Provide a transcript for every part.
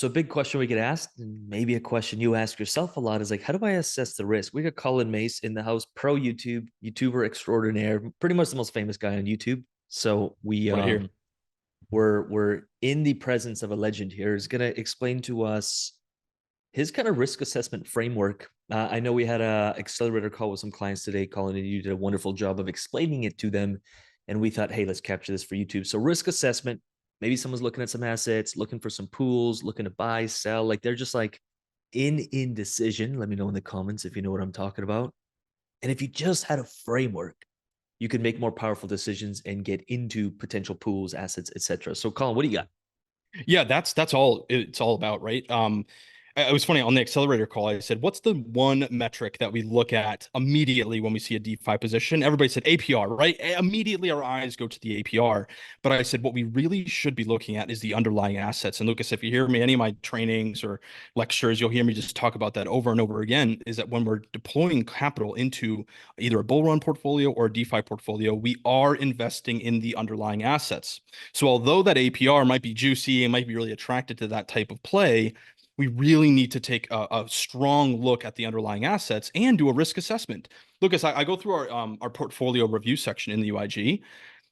So a big question we get asked, and maybe a question you ask yourself a lot, is like, how do I assess the risk? We got Colin Mace in the house, pro YouTuber extraordinaire, pretty much the most famous guy on YouTube. So What I hear. we're in the presence of a legend here. He's gonna explain to us his kind of risk assessment framework. I know we had a accelerator call with some clients today, Colin, and you did a wonderful job of explaining it to them. And we thought, hey, let's capture this for YouTube. So risk assessment, maybe someone's looking at some assets, looking for some pools, looking to buy, sell. Like they're just like in indecision. Let me know in the comments if you know what I'm talking about. And if you just had a framework, you could make more powerful decisions and get into potential pools, assets, etc. So, Colin, what do you got? Yeah, that's all it's all about, right? It was funny on the accelerator call. I said, "What's the one metric that we look at immediately when we see a DeFi position?" Everybody said APR, right? Immediately our eyes go to the APR. But I said, what we really should be looking at is the underlying assets. And Lucas, if you hear me any of my trainings or lectures, you'll hear me just talk about that over and over again. Is that when we're deploying capital into either a bull run portfolio or a DeFi portfolio, we are investing in the underlying assets. So although that APR might be juicy and might be really attracted to that type of play, we really need to take a strong look at the underlying assets and do a risk assessment. Lucas, I go through our portfolio review section in the UIG,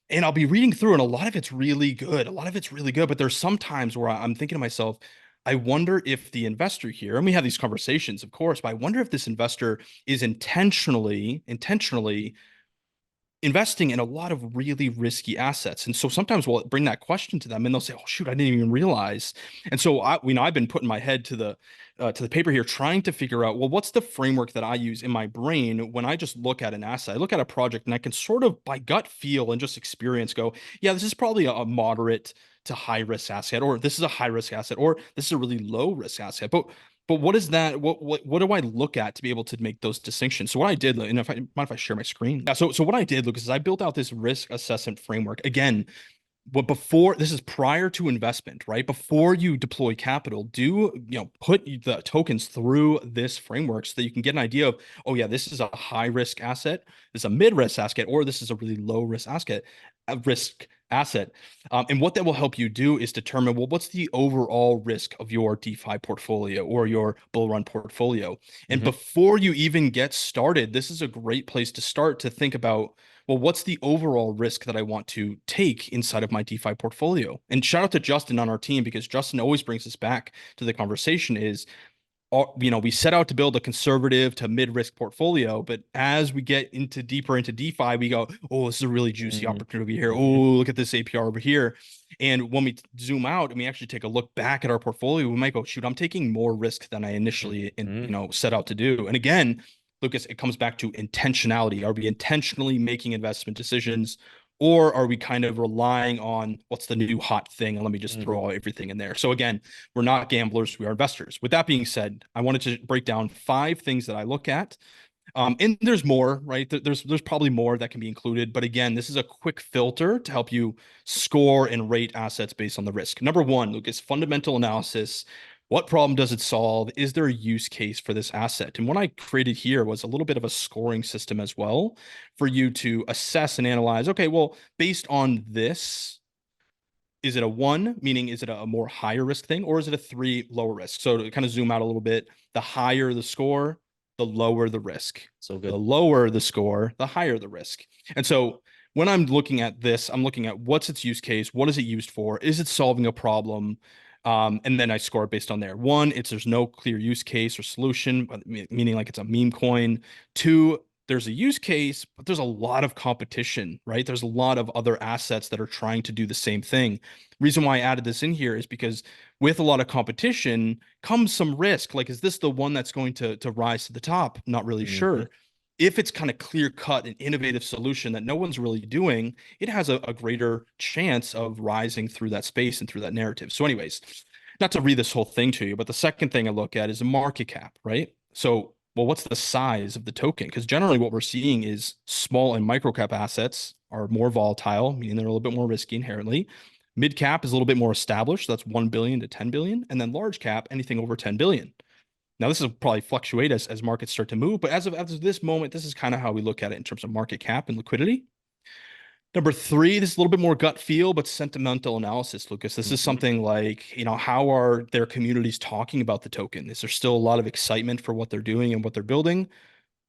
and I'll be reading through, and a lot of it's really good. A lot of it's really good, but there's some times where I'm thinking to myself, I wonder if the investor here, and we have these conversations, of course, but I wonder if this investor is intentionally investing in a lot of really risky assets. And so sometimes we'll bring that question to them and they'll say, "Oh shoot, I didn't even realize." And so I've been putting my head to the paper here, trying to figure out, well, what's the framework that I use in my brain when I just look at an asset? I look at a project and I can sort of by gut feel and just experience go, yeah, this is probably a moderate to high risk asset, or this is a high risk asset, or this is a really low risk asset. But what is that? What do I look at to be able to make those distinctions? So what I did, and if I mind if I share my screen? Yeah. So what I did, Lucas, is I built out this risk assessment framework. Again, but before this is prior to investment, right? Before you deploy capital, put the tokens through this framework so that you can get an idea of, oh yeah, this is a high risk asset, this is a mid risk asset, or this is a really low risk asset. And what that will help you do is determine, well, what's the overall risk of your DeFi portfolio or your bull run portfolio? And Mm-hmm. before you even get started, this is a great place to start to think about, well, what's the overall risk that I want to take inside of my DeFi portfolio? And shout out to Justin on our team, because Justin always brings us back to the conversation is, we set out to build a conservative to mid-risk portfolio, but as we get into deeper into DeFi, we go, oh, this is a really juicy opportunity here. Oh, Mm-hmm. look at this APR over here. And when we zoom out and we actually take a look back at our portfolio, we might go, shoot, I'm taking more risk than I initially, Mm-hmm. set out to do. And again, Lucas, it comes back to intentionality. Are we intentionally making investment decisions, or are we kind of relying on what's the new hot thing? And let me just Mm-hmm. throw everything in there. So again, we're not gamblers, we are investors. With that being said, I wanted to break down 5 things that I look at. And there's more, right? There's probably more that can be included. But again, this is a quick filter to help you score and rate assets based on the risk. Number one, Lucas, fundamental analysis. What problem does it solve? Is there a use case for this asset? And what I created here was a little bit of a scoring system as well for you to assess and analyze. Okay, well, based on this, is it a 1, meaning is it a more higher risk thing, or is it a 3 lower risk? So to kind of zoom out a little bit, the higher the score, the lower the risk. So The good. lower the score, the higher the risk. And so when I'm looking at this, I'm looking at what's its use case, what is it used for, is it solving a problem? And then I score it based on there. 1, there's no clear use case or solution, meaning like it's a meme coin. 2, there's a use case, but there's a lot of competition, right? There's a lot of other assets that are trying to do the same thing. Reason why I added this in here is because with a lot of competition comes some risk. Like, is this the one that's going to rise to the top? Not really Mm-hmm. sure. If it's kind of clear cut an innovative solution that no one's really doing, it has a greater chance of rising through that space and through that narrative. So, anyways, not to read this whole thing to you, but the second thing I look at is a market cap, right? So, well, what's the size of the token? Because generally what we're seeing is small and micro cap assets are more volatile, meaning they're a little bit more risky inherently. Mid cap is a little bit more established. That's 1 billion to 10 billion. And then large cap, anything over 10 billion. Now, this will probably fluctuate as markets start to move, but as of this moment, this is kind of how we look at it in terms of market cap and liquidity. Number three, this is a little bit more gut feel, but sentimental analysis, Lucas. This is Hmm. something like, how are their communities talking about the token? Is there still a lot of excitement for what they're doing and what they're building?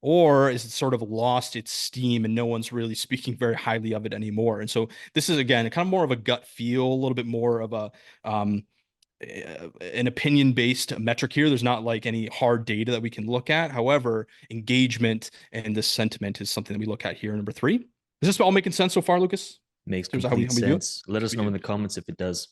Or is it sort of lost its steam and no one's really speaking very highly of it anymore? And so this is, again, kind of more of a gut feel, a little bit more of um, an opinion-based metric here. There's not like any hard data that we can look at. However, engagement and the sentiment is something that we look at here. Number three. Is this all making sense so far, Lucas? Makes In terms of how we complete how we view it? sense. Let us know in Sweet. the comments if it does.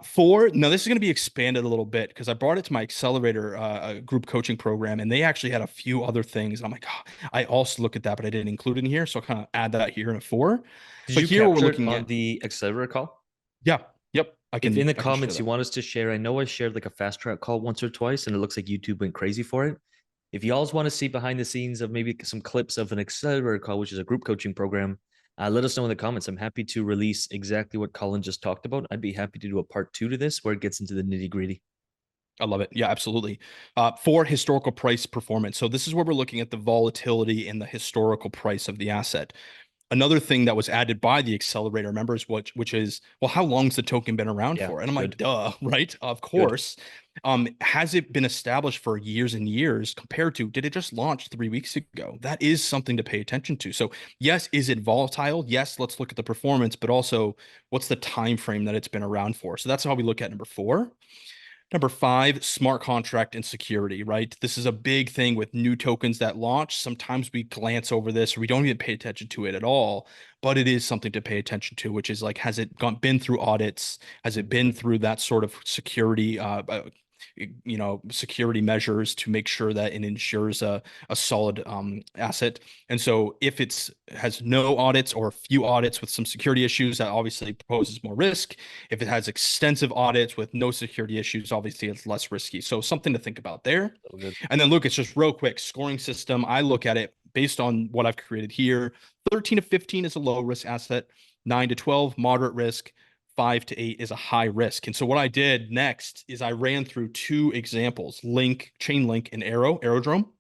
Four, now this is going to be expanded a little bit because I brought it to my accelerator group coaching program, and they actually had a few other things. And I'm like, oh, I also look at that, but I didn't include it in here. So I'll kind of add that here in a four. Did But you here what we're capture it looking on at, the accelerator call? yeah, yep, I If in can the I can share comments you that. want us to share, I know I shared like a fast track call once or twice and it looks like YouTube went crazy for it. If y'all want to see behind the scenes of maybe some clips of an accelerator call, which is a group coaching program, let us know in the comments. I'm happy to release exactly what Colin just talked about. I'd be happy to do a part two to this where it gets into the nitty gritty. I love it. Yeah, absolutely. For historical price performance. So this is where we're looking at the volatility and the historical price of the asset. Another thing that was added by the accelerator members, which is, well, how long's the token been around Yeah, for? And I'm like, good, duh, right? Of good. course. Has it been established for years and years compared to, did it just launch 3 weeks ago? That is something to pay attention to. So yes, is it volatile? Yes, let's look at the performance, but also what's the time frame that it's been around for? So that's how we look at number four. Number five, smart contract and security, right? This is a big thing with new tokens that launch. Sometimes we glance over this or we don't even pay attention to it at all, but it is something to pay attention to, which is like, has it been through audits? Has it been Mhm. through that sort of security, security measures to make sure that it ensures a solid asset? And so if it's has no audits or a few audits with some security issues, that obviously poses more risk. If it has extensive audits with no security issues, obviously it's less risky. So something to think about there. So good. And then Lucas, just real quick, scoring system. I look at it based on what I've created here. 13 to 15 is a low risk asset. 9 to 12, moderate risk. 5 to 8 is a high risk. And so what I did next is I ran through two examples, Link, Chainlink, and Aerodrome.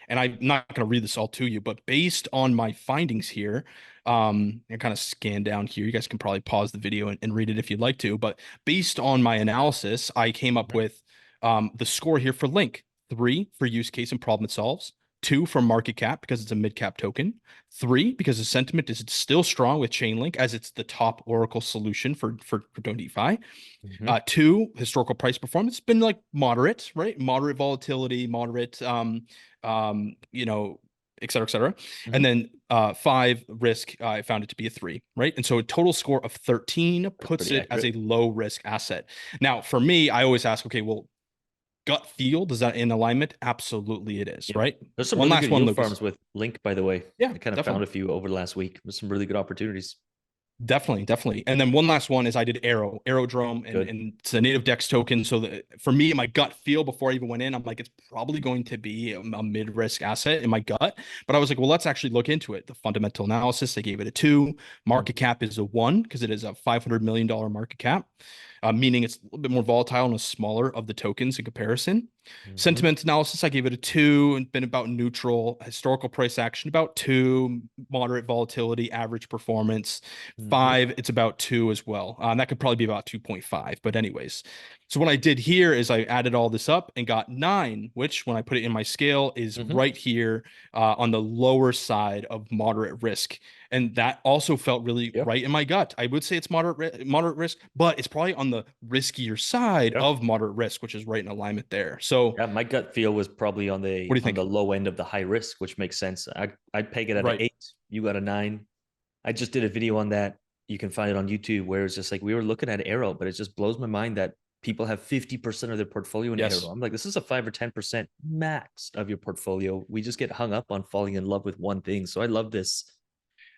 And I'm not going to read this all to you, but based on my findings here, and kind of scan down here, you guys can probably pause the video and read it if you'd like to. But based on my analysis, I came up Mhm. with the score here for Link: 3 for use case and problem it solves, 2 for market cap because it's a mid cap token, 3 because the sentiment is still strong with Chainlink as it's the top Oracle solution for crypto DeFi. Mhm. Two, historical price performance been like moderate, right? Moderate volatility, moderate, et cetera, et cetera. And Mhm. then five, risk, I found it to be a 3, right? And so a total score of 13 That's puts pretty it as accurate. a low risk asset. Now, for me, I always ask, okay, well, gut feel, does that in alignment? Absolutely it is, Yep. right? There's some One really last good one, yield Lucas. farms with Link, by the way. Yeah, I kind of found definitely. a few over the last week with some really good opportunities. Definitely, definitely. And then one last one is I did Aerodrome, and, Good. and it's a native DEX token. So for me, my gut feel before I even went in, I'm like, it's probably going to be a mid-risk asset in my gut. But I was like, well, let's actually look into it. The fundamental analysis, I gave it a 2. Market Mhm. cap is a 1 because it is a $500 million market cap, meaning it's a little bit more volatile and a smaller of the tokens in comparison. Mhm. Sentiment analysis, I gave it a 2 and been about neutral. Historical price action, about 2. Moderate volatility, average performance. Mhm. 5, it's about 2 as well. That could probably be about 2.5. But anyways, so what I did here is I added all this up and got 9, which when I put it in my scale is Mhm. right here on the lower side of moderate risk. And that also felt really Yeah. right in my gut. I would say it's moderate risk, but it's probably on the riskier side Yeah. of moderate risk, which is right in alignment there. So Yeah. My gut feel was probably on what do the you on think? the low end of the high risk, which makes sense. I'd peg it at an Right. 8. You got a 9. I just did a video on that. You can find it on YouTube where it's just like we were looking at Arrow, but it just blows my mind that people have 50% of their portfolio in Arrow. Yes. I'm like, this is a 5 or 10% max of your portfolio. We just get hung up on falling in love with one thing. So I love this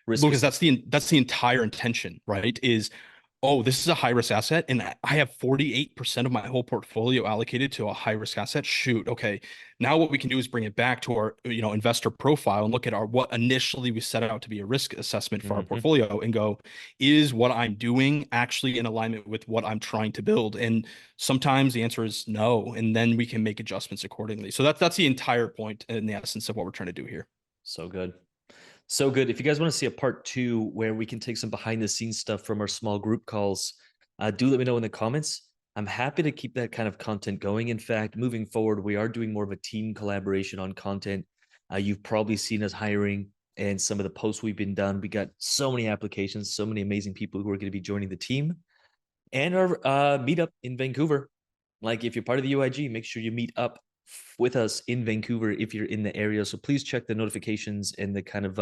risk Lucas, assessment. that's the entire intention, right? Is, oh, this is a high risk asset, and I have 48% of my whole portfolio allocated to a high risk asset. Shoot, okay. Now what we can do is bring it back to our, investor profile and look at our what initially we set out to be a risk assessment for our Mm-hmm. portfolio and go, is what I'm doing actually in alignment with what I'm trying to build? And sometimes the answer is no, and then we can make adjustments accordingly. So that's the entire point and the essence of what we're trying to do here. So good. So good. If you guys want to see a part two where we can take some behind the scenes stuff from our small group calls, do let me know in the comments. I'm happy to keep that kind of content going. In fact, moving forward, we are doing more of a team collaboration on content. You've probably seen us hiring and some of the posts we've been done. We got so many applications, so many amazing people who are going to be joining the team and our meetup in Vancouver. Like if you're part of the UIG, make sure you meet up with us in Vancouver if you're in the area. So please check the notifications and the kind of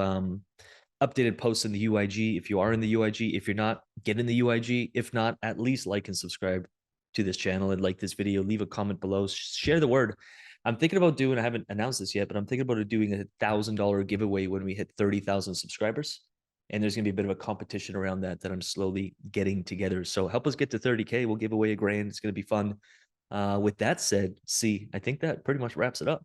updated posts in the UIG. If you are in the UIG, if you're not, get in the UIG. If not, at least like and subscribe to this channel and like this video. Leave a comment below. Share the word. I'm thinking about doing, I haven't announced this yet, but I'm thinking about doing $1,000 giveaway when we hit 30,000 subscribers. And there's going to be a bit of a competition around that I'm slowly getting together. So help us get to 30K. We'll give away $1,000. It's going to be fun. With that said, I think that pretty much wraps it up.